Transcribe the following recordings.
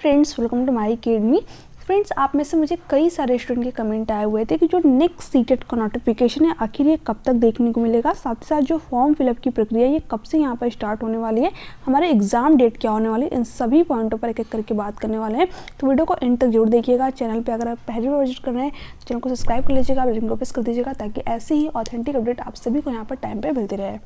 Friends, welcome to my academy. Friends, आप में से मुझे कई सारे स्टूडेंट के कमेंट आए हुए थे कि जो नेक्स्ट सीटेट का नोटिफिकेशन है आखिर ये कब तक देखने को मिलेगा, साथ ही साथ जो फॉर्म फिलअप की प्रक्रिया ये कब से यहाँ पर स्टार्ट होने वाली है, हमारे एग्जाम डेट क्या होने वाली है, इन सभी पॉइंटों पर एक एक करके बात करने वाले हैं। तो वीडियो को एंड तक जरूर देखिएगा। चैनल पर अगर आप पहली बार विजिट कर रहे हैं तो चैनल को सब्सक्राइब कर लीजिएगा, बेल आइकन को प्रेस कर दीजिएगा ताकि ऐसे ही ऑथेंटिक अपडेट आप सभी को यहाँ पर टाइम पर मिलती रहे।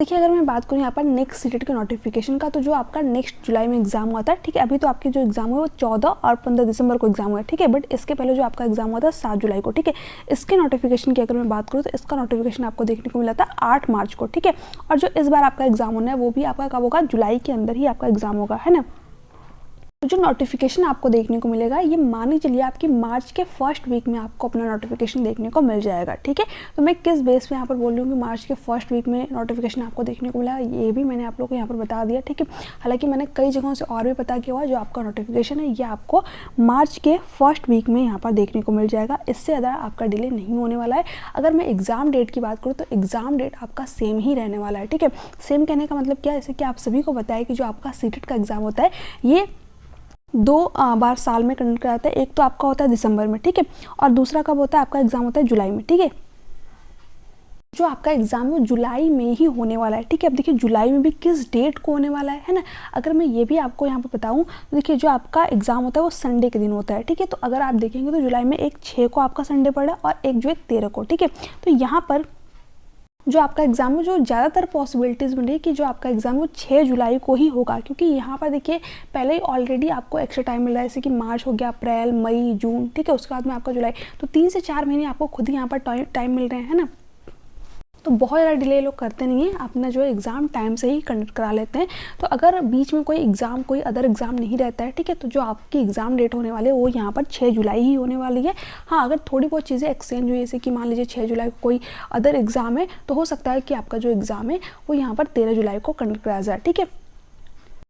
देखिए, अगर मैं बात करूँ यहाँ पर नेक्स्ट सीटेट के नोटिफिकेशन का, तो जो आपका नेक्स्ट जुलाई में एग्जाम हुआ था, ठीक है। अभी तो आपके जो एग्जाम हुआ वो 14 और 15 दिसंबर को एग्जाम हुआ है, ठीक है। बट इसके पहले जो आपका एग्जाम हुआ था 7 जुलाई को, ठीक है। इसके नोटिफिकेशन की अगर मैं बात करूँ तो इसका नोटिफिकेशन आपको देखने को मिला था 8 मार्च को, ठीक है। और जो इस बार आपका एग्जाम होना है वो भी आपका कब होगा, जुलाई के अंदर ही आपका एग्जाम होगा, है ना। तो जो नोटिफिकेशन आपको देखने को मिलेगा ये मान के चलिए आपकी मार्च के फर्स्ट वीक में आपको अपना नोटिफिकेशन देखने को मिल जाएगा, ठीक है। तो मैं किस बेस पे यहाँ पर बोल रही हूँ कि मार्च के फर्स्ट वीक में नोटिफिकेशन आपको देखने को मिला, ये भी मैंने आप लोगों को यहाँ पर बता दिया, ठीक है। हालांकि मैंने कई जगहों से और भी पता किया हुआ, जो आपका नोटिफिकेशन है ये आपको मार्च के फर्स्ट वीक में यहाँ पर देखने को मिल जाएगा। इससे ज़्यादा आपका डिले नहीं होने वाला है। अगर मैं एग्ज़ाम डेट की बात करूँ तो एग्ज़ाम डेट आपका सेम ही रहने वाला है, ठीक है। सेम कहने का मतलब क्या है, जैसे कि आप सभी को बताया कि जो आपका सीटेट का एग्ज़ाम होता है ये 2 बार साल में कंडक्ट कराता है। एक तो आपका होता है दिसंबर में, ठीक है, और दूसरा कब होता है, आपका एग्जाम होता है जुलाई में, ठीक है। जो आपका एग्जाम है वो जुलाई में ही होने वाला है, ठीक है। अब देखिए जुलाई में भी किस डेट को होने वाला है ना। अगर मैं ये भी आपको यहाँ पर बताऊँ तो देखिए जो आपका एग्जाम होता है वो संडे के दिन होता है, ठीक है। तो अगर आप देखेंगे तो जुलाई में एक 6 को आपका संडे पड़ा और एक जो है 13 को, ठीक है। तो यहाँ पर जो आपका एग्ज़ाम है, जो ज़्यादातर पॉसिबिलिटीज़ बन रही है कि जो आपका एग्ज़ाम वो 6 जुलाई को ही होगा, क्योंकि यहाँ पर देखिए पहले ही ऑलरेडी आपको एक्स्ट्रा टाइम मिल रहा है, जैसे कि मार्च हो गया, अप्रैल, मई, जून, ठीक है। उसके बाद में आपका जुलाई, तो 3 से 4 महीने आपको खुद ही यहाँ पर टाइम मिल रहे हैं, है ना। तो बहुत ज़्यादा डिले लोग करते नहीं हैं, अपना जो है एग्ज़ाम टाइम से ही कंडक्ट करा लेते हैं। तो अगर बीच में कोई अदर एग्ज़ाम नहीं रहता है, ठीक है, तो जो आपकी एग्ज़ाम डेट होने वाली है वो यहाँ पर 6 जुलाई ही होने वाली है। हाँ, अगर थोड़ी बहुत चीज़ें एक्सचेंज हुई, जैसे कि मान लीजिए 6 जुलाई को कोई अदर एग्ज़ाम है, तो हो सकता है कि आपका जो एग्ज़ाम है वो यहाँ पर 13 जुलाई को कंडक्ट कराया जाए, ठीक है।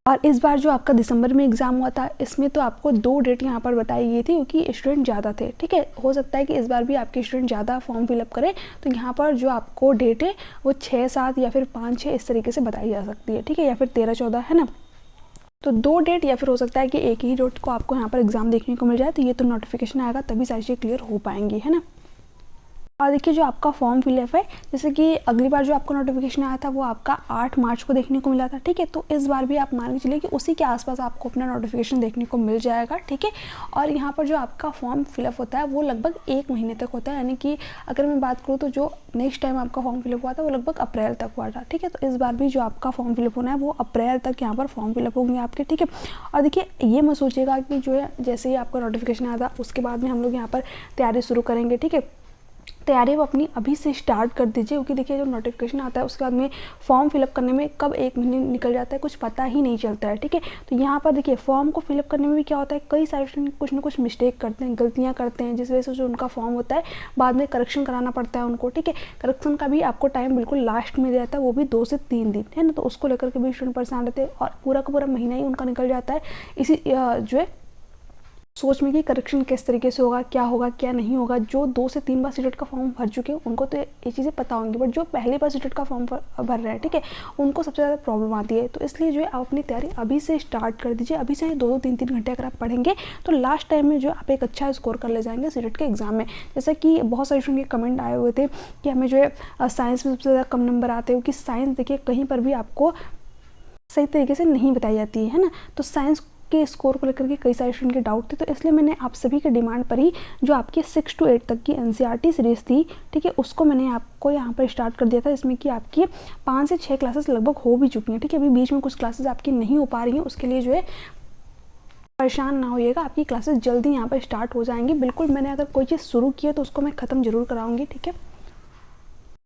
और इस बार जो आपका दिसंबर में एग्ज़ाम हुआ था इसमें तो आपको 2 डेट यहाँ पर बताई गई थी क्योंकि स्टूडेंट ज़्यादा थे, ठीक है। हो सकता है कि इस बार भी आपके स्टूडेंट ज़्यादा फॉर्म फिलअप करें, तो यहाँ पर जो आपको डेट है वो 6, 7 या फिर 5, 6 इस तरीके से बताई जा सकती है, ठीक है, या फिर 13, 14, है ना। तो 2 डेट या फिर हो सकता है कि एक ही डेट को आपको यहाँ पर एग्ज़ाम देखने को मिल जाए। तो ये तो नोटिफिकेशन आएगा तभी सारी चीज़ें क्लियर हो पाएंगी, है ना। और देखिए जो आपका फॉर्म फिलअप है, जैसे कि अगली बार जो आपको नोटिफिकेशन आया था वो आपका 8 मार्च को देखने को मिला था, ठीक है। तो इस बार भी आप मान के चलिए कि उसी के आसपास आपको अपना नोटिफिकेशन देखने को मिल जाएगा, ठीक है। और यहाँ पर जो आपका फॉर्म फिलअप होता है वो लगभग 1 महीने तक होता है, यानी कि अगर मैं बात करूँ तो जो नेक्स्ट टाइम आपका फॉर्म फिलअप हुआ था वो लगभग अप्रैल तक हुआ था, ठीक है। तो इस बार भी जो आपका फॉर्म फिलअप होना है वो अप्रैल तक यहाँ पर फॉर्म फिलअप होंगे आपके, ठीक है। और देखिए ये मत सोचिएगा कि जो है जैसे ही आपका नोटिफिकेशन आया था उसके बाद में हम लोग यहाँ पर तैयारी शुरू करेंगे, ठीक है। तैयारी वो अपनी अभी से स्टार्ट कर दीजिए, क्योंकि देखिए जब नोटिफिकेशन आता है उसके बाद में फॉर्म फिलअप करने में कब 1 महीने निकल जाता है कुछ पता ही नहीं चलता है, ठीक है। तो यहाँ पर देखिए फॉर्म को फिलअप करने में भी क्या होता है, कई सारे स्टूडेंट कुछ ना कुछ मिस्टेक करते हैं, गलतियाँ करते हैं, जिस वजह से जो उनका फॉर्म होता है बाद में करेक्शन कराना पड़ता है उनको, ठीक है। करेक्शन का भी आपको टाइम बिल्कुल लास्ट में रहता है, वो भी 2 से 3 दिन, है ना। तो उसको लेकर के भी स्टूडेंट परेशान रहते हैं और पूरा का पूरा महीना ही उनका निकल जाता है इसी जो है सोच में कि करेक्शन किस तरीके से होगा, क्या नहीं होगा। जो 2 से 3 बार सीटेट का फॉर्म भर चुके हैं उनको तो ये चीज़ें पता होंगी, बट जो पहली बार सीटेट का फॉर्म भर रहे हैं, ठीक है, उनको सबसे ज़्यादा प्रॉब्लम आती है। तो इसलिए जो है आप अपनी तैयारी अभी से स्टार्ट कर दीजिए। अभी से 2-2, 3-3 घंटे अगर आप पढ़ेंगे तो लास्ट टाइम में जो आप एक अच्छा स्कोर कर ले जाएंगे सीटेट के एग्जाम में। जैसे कि बहुत सारे स्टूडेंट के कमेंट आए हुए थे कि हमें जो है साइंस में सबसे ज़्यादा कम नंबर आते हैं, क्योंकि साइंस देखिए कहीं पर भी आपको सही तरीके से नहीं बताई जाती है ना। तो साइंस के स्कोर को लेकर के कई सारे स्टूडेंट के डाउट थे, तो इसलिए मैंने आप सभी के डिमांड पर ही जो आपकी 6 to 8 तक की एनसीईआरटी सीरीज़ थी, ठीक है, उसको मैंने आपको यहाँ पर स्टार्ट कर दिया था, इसमें कि आपकी 5 से 6 क्लासेस लगभग हो भी चुकी हैं, ठीक है। अभी बीच में कुछ क्लासेस आपकी नहीं हो पा रही हैं, उसके लिए जो है परेशान ना होइएगा, आपकी क्लासेस जल्दी यहाँ पर स्टार्ट हो जाएंगी। बिल्कुल, मैंने अगर कोई चीज़ शुरू की है तो उसको मैं ख़त्म जरूर कराऊंगी, ठीक है।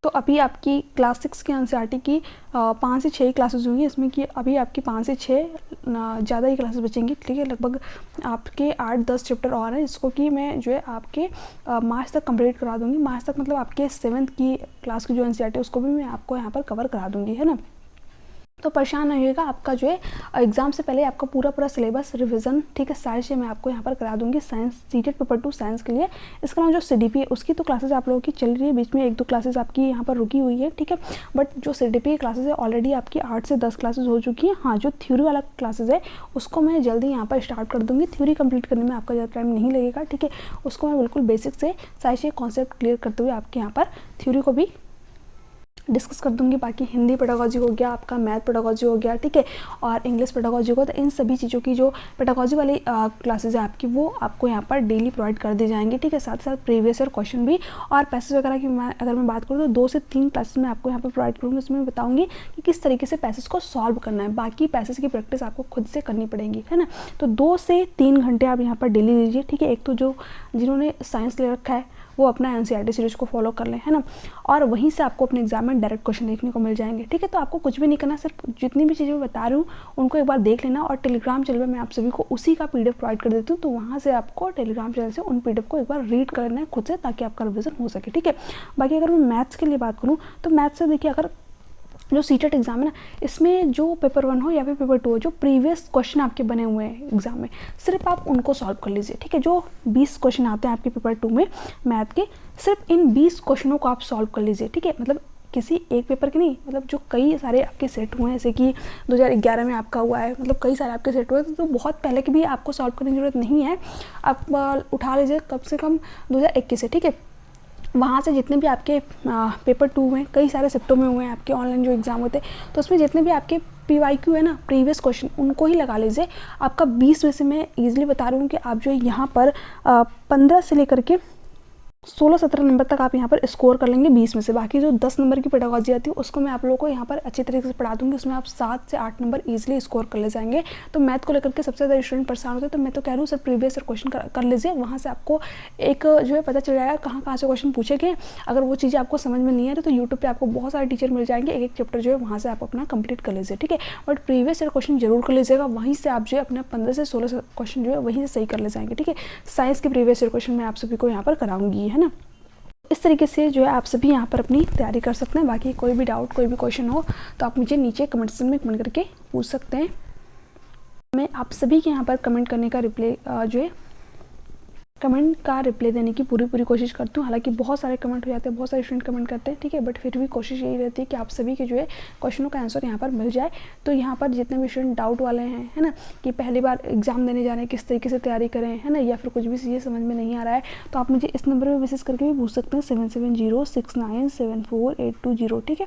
तो अभी आपकी क्लास 6 की एनसीईआरटी की 5 से 6 क्लासेस होंगी, इसमें कि अभी आपकी 5 से 6 ज़्यादा ही क्लासेस बचेंगी, ठीक है। लगभग आपके 8-10 चैप्टर और हैं, जिसको कि मैं जो है आपके मार्च तक कंप्लीट करा दूंगी। मार्च तक मतलब आपके 7th की क्लास की जो एनसीईआरटी है उसको भी मैं आपको यहाँ पर कवर करा दूंगी, है ना। तो परेशान नहीं होगा, आपका जो है एग्ज़ाम से पहले आपका पूरा सिलेबस रिवीजन, ठीक है, सारी चीज़ें मैं आपको यहाँ पर करा दूँगी साइंस सीटेट पेपर 2 साइंस के लिए। इसके अलावा जो सीडीपी है उसकी तो क्लासेस आप लोगों की चल रही है, बीच में 1-2 क्लासेस आपकी यहाँ पर रुकी हुई है, ठीक है, बट जो सीडीपी की क्लासेस है ऑलरेडी आपकी 8 से 10 क्लासेस हो चुकी हैं। हाँ, जो थ्योरी वाला क्लासेस है उसको मैं जल्दी यहाँ पर स्टार्ट कर दूँगी। थ्योरी कंप्लीट करने में आपका ज़्यादा टाइम नहीं लगेगा, ठीक है, उसको मैं बिल्कुल बेसिक से सारी चीज़ें कॉन्सेप्ट क्लियर करते हुए आपके यहाँ पर थ्योरी को भी डिस्कस कर दूंगी। बाकी हिंदी पेडागोजी हो गया, आपका मैथ पेडागोजी हो गया, ठीक है, और इंग्लिश पेडागोजी हो गया, तो इन सभी चीज़ों की जो पेडागोजी वाली क्लासेस है आपकी वो आपको यहाँ पर डेली प्रोवाइड कर दी जाएंगी, ठीक है, साथ साथ प्रीवियस ईयर क्वेश्चन भी। और पैसेज वगैरह की अगर मैं बात करूँ तो 2 से 3 क्लासेस मैं आपको यहाँ पर प्रोवाइड करूँगी, उसमें मैं बताऊँगी कि किस तरीके से पैसेज को सॉल्व करना है। बाकी पैसेज की प्रैक्टिस आपको खुद से करनी पड़ेगी, है ना। तो 2 से 3 घंटे आप यहाँ पर डेली दीजिए, ठीक है। एक तो जो जिन्होंने साइंस ले रखा है वो अपना एनसीईआरटी सीरीज को फॉलो कर लें, है ना, और वहीं से आपको अपने एग्जाम में डायरेक्ट क्वेश्चन देखने को मिल जाएंगे, ठीक है। तो आपको कुछ भी नहीं करना, सिर्फ जितनी भी चीज़ें मैं बता रही हूँ उनको एक बार देख लेना। और टेलीग्राम चैनल में मैं आप सभी को उसी का पीडीएफ प्रोवाइड कर देती हूँ, तो वहाँ से आपको टेलीग्राम चैनल से उन पीडीएफ को एक बार रीड कर लेना है खुद से, ताकि आपका रिविजन हो सके, ठीक है। बाकी अगर मैं मैथ्स के लिए बात करूँ तो मैथ्स से देखिए, अगर जो सीटेट एग्जाम है ना, इसमें जो पेपर 1 हो या फिर पेपर 2 हो, जो प्रीवियस क्वेश्चन आपके बने हुए हैं एग्जाम में, सिर्फ आप उनको सॉल्व कर लीजिए, ठीक है। जो 20 क्वेश्चन आते हैं आपके पेपर 2 में मैथ के, सिर्फ इन 20 क्वेश्चनों को आप सॉल्व कर लीजिए, ठीक है। मतलब किसी एक पेपर के नहीं, मतलब जो कई सारे आपके सेट हुए हैं, जैसे कि 2011 में आपका हुआ है, मतलब कई सारे आपके सेट हुए हैं, तो बहुत पहले के भी आपको सॉल्व करने की जरूरत नहीं है। आप उठा लीजिए कम से कम 2021 से, ठीक है। वहाँ से जितने भी आपके पेपर 2 में कई सारे शिफ्टों में हुए हैं आपके ऑनलाइन जो एग्ज़ाम होते हैं, तो उसमें जितने भी आपके PYQ है ना, प्रीवियस क्वेश्चन, उनको ही लगा लीजिए। आपका 20 में से मैं ईजिली बता रही हूँ कि आप जो है यहाँ पर 15 से लेकर के 16-17 नंबर तक आप यहाँ पर स्कोर कर लेंगे 20 में से। बाकी जो 10 नंबर की पेडागोजी आती है उसको मैं आप लोगों को यहाँ पर अच्छी तरीके से पढ़ा दूँगी, उसमें आप 7 से 8 नंबर ईजिली स्कोर कर ले जाएंगे। तो मैथ को लेकर के सबसे ज़्यादा स्टूडेंट परेशान होते हैं, तो मैं तो कह रही हूँ सर प्रीवियस ईयर क्वेश्चन कर लीजिए, वहाँ से आपको एक जो है पता चल जाएगा कहाँ से क्वेश्चन पूछे गए। अगर वो चीज़ें आपको समझ में नहीं आ रही तो यूट्यूब पर आपको बहुत सारे टीचर मिल जाएंगे, एक चैप्टर जो है वहाँ से आप अपना कंप्लीट कर लीजिए, ठीक है। बट प्रीवियस ईयर क्वेश्चन जरूर कर लीजिएगा, वहीं से आप जो है अपना 15 से 16 क्वेश्चन जो है वहीं से सही कर ले जाएंगे, ठीक है। साइंस के प्रीवियस ईयर क्वेश्चन मैं आप सभी को यहाँ पर कराऊंगी, है ना। इस तरीके से जो है आप सभी यहाँ पर अपनी तैयारी कर सकते हैं। बाकी कोई भी डाउट, कोई भी क्वेश्चन हो तो आप मुझे नीचे कमेंट सेक्शन में कमेंट करके पूछ सकते हैं। मैं आप सभी के यहाँ पर कमेंट करने का जो है कमेंट का रिप्लाई देने की पूरी कोशिश करती हूँ। हालांकि बहुत सारे कमेंट हो जाते हैं, बहुत सारे स्टूडेंट कमेंट करते हैं, ठीक है, बट फिर भी कोशिश यही रहती है कि आप सभी के जो है क्वेश्चनों का आंसर यहाँ पर मिल जाए। तो यहाँ पर जितने भी स्टूडेंट डाउट वाले हैं, है ना, कि पहली बार एग्जाम देने जा रहे हैं, किस तरीके से तैयारी करें, है ना, या फिर कुछ भी चीज़ें समझ में नहीं आ रहा है, तो आप मुझे इस नंबर पर मैसेज करके भी पूछ सकते हैं 7706974820, ठीक है।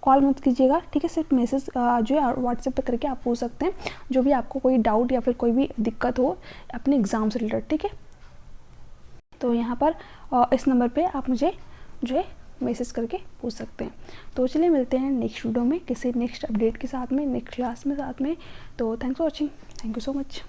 कॉल मत कीजिएगा, ठीक है, सिर्फ मैसेज जो है व्हाट्सएप पे करके आप पूछ सकते हैं जो भी आपको कोई डाउट या फिर कोई भी दिक्कत हो अपने एग्ज़ाम से रिलेटेड, ठीक है। तो यहाँ पर इस नंबर पे आप मुझे जो है मैसेज करके पूछ सकते हैं। तो चलिए मिलते हैं नेक्स्ट वीडियो में किसी नेक्स्ट अपडेट के साथ में, नेक्स्ट क्लास में साथ में। तो thanks for watching, thank you so much.